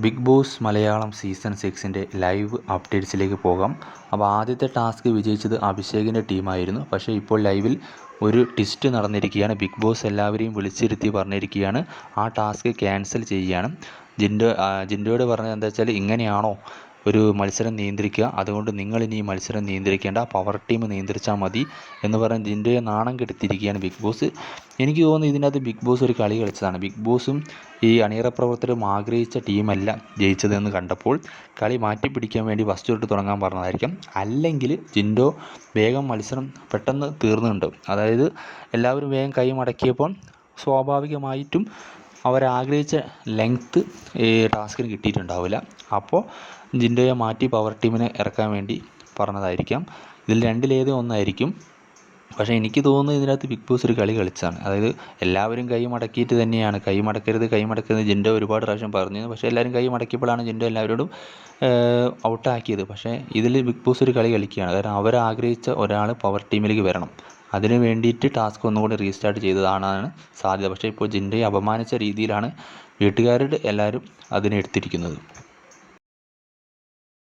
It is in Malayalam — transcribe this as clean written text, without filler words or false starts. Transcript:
ബിഗ് ബോസ് മലയാളം സീസൺ 6ൻ്റെ ലൈവ് അപ്ഡേറ്റ്സിലേക്ക് പോകാം. അപ്പോൾ ആദ്യത്തെ ടാസ്ക് വിജയിച്ചത് അഭിഷേകിൻ്റെ ടീമായിരുന്നു. പക്ഷേ ഇപ്പോൾ ലൈവിൽ ഒരു ട്വിസ്റ്റ് നടന്നിരിക്കുകയാണ്. ബിഗ് ബോസ് എല്ലാവരെയും വിളിച്ചിരുത്തി പറഞ്ഞിരിക്കുകയാണ് ആ ടാസ്ക് ക്യാൻസൽ ചെയ്യുകയാണ്. ജിൻഡോയോട് പറഞ്ഞത് എന്താ വെച്ചാൽ, ഇങ്ങനെയാണോ ഒരു മത്സരം നിയന്ത്രിക്കുക, അതുകൊണ്ട് നിങ്ങളിനി ഈ മത്സരം നിയന്ത്രിക്കേണ്ട, പവർ ടീം നിയന്ത്രിച്ചാൽ മതി എന്ന് പറഞ്ഞ് ജിൻഡോയെ നാണം കെടുത്തിയിരിക്കുകയാണ് ബിഗ് ബോസ്. എനിക്ക് തോന്നുന്നു ഇതിനകത്ത് ബിഗ് ബോസ് ഒരു കളി കളിച്ചതാണ്. ബിഗ് ബോസും ഈ അണിയറ പ്രവർത്തകരും ആഗ്രഹിച്ച ടീമല്ല ജയിച്ചതെന്ന് കണ്ടപ്പോൾ കളി മാറ്റിപ്പിടിക്കാൻ വേണ്ടി ഫസ്റ്റ് തൊട്ട് തുടങ്ങാൻ പറഞ്ഞതായിരിക്കും. അല്ലെങ്കിൽ ജിൻഡോ വേഗം മത്സരം പെട്ടെന്ന് തീർന്നുണ്ട്. അതായത് എല്ലാവരും വേഗം കൈ മടക്കിയപ്പോൾ സ്വാഭാവികമായിട്ടും അവരാഗ്രഹിച്ച ലെങ്ത്ത് ഈ ടാസ്കിന് കിട്ടിയിട്ടുണ്ടാവില്ല. അപ്പോൾ ജിൻഡോയെ മാറ്റി പവർ ടീമിനെ ഇറക്കാൻ വേണ്ടി പറഞ്ഞതായിരിക്കാം. ഇതിൽ രണ്ടിലേതോ ഒന്നായിരിക്കും. പക്ഷേ എനിക്ക് തോന്നുന്നത് ഇതിനകത്ത് ബിഗ് ബോസ് ഒരു കളി കളിച്ചതാണ്. അതായത് എല്ലാവരും കൈ മടക്കിയിട്ട് തന്നെയാണ്, കൈ മടക്കരുത് ജിൻഡോ ഒരുപാട് പ്രാവശ്യം പറഞ്ഞു. പക്ഷേ എല്ലാവരും കൈ മടക്കിയപ്പോഴാണ് ജിൻഡോ എല്ലാവരോടും ഔട്ടാക്കിയത്. പക്ഷേ ഇതിൽ ബിഗ് ബോസ് ഒരു കളി കളിക്കുകയാണ്. കാരണം അവരാഗ്രഹിച്ച ഒരാൾ പവർ ടീമിലേക്ക് വരണം. അതിന് വേണ്ടിയിട്ട് ടാസ്ക് ഒന്നുകൂടി റീസ്റ്റാർട്ട് ചെയ്തതാണെന്നാണ് സാധ്യത. പക്ഷേ ഇപ്പോൾ ജിൻഡോയെ അപമാനിച്ച രീതിയിലാണ് വീട്ടുകാരുടെ എല്ലാവരും അതിനെ എടുത്തിരിക്കുന്നത്.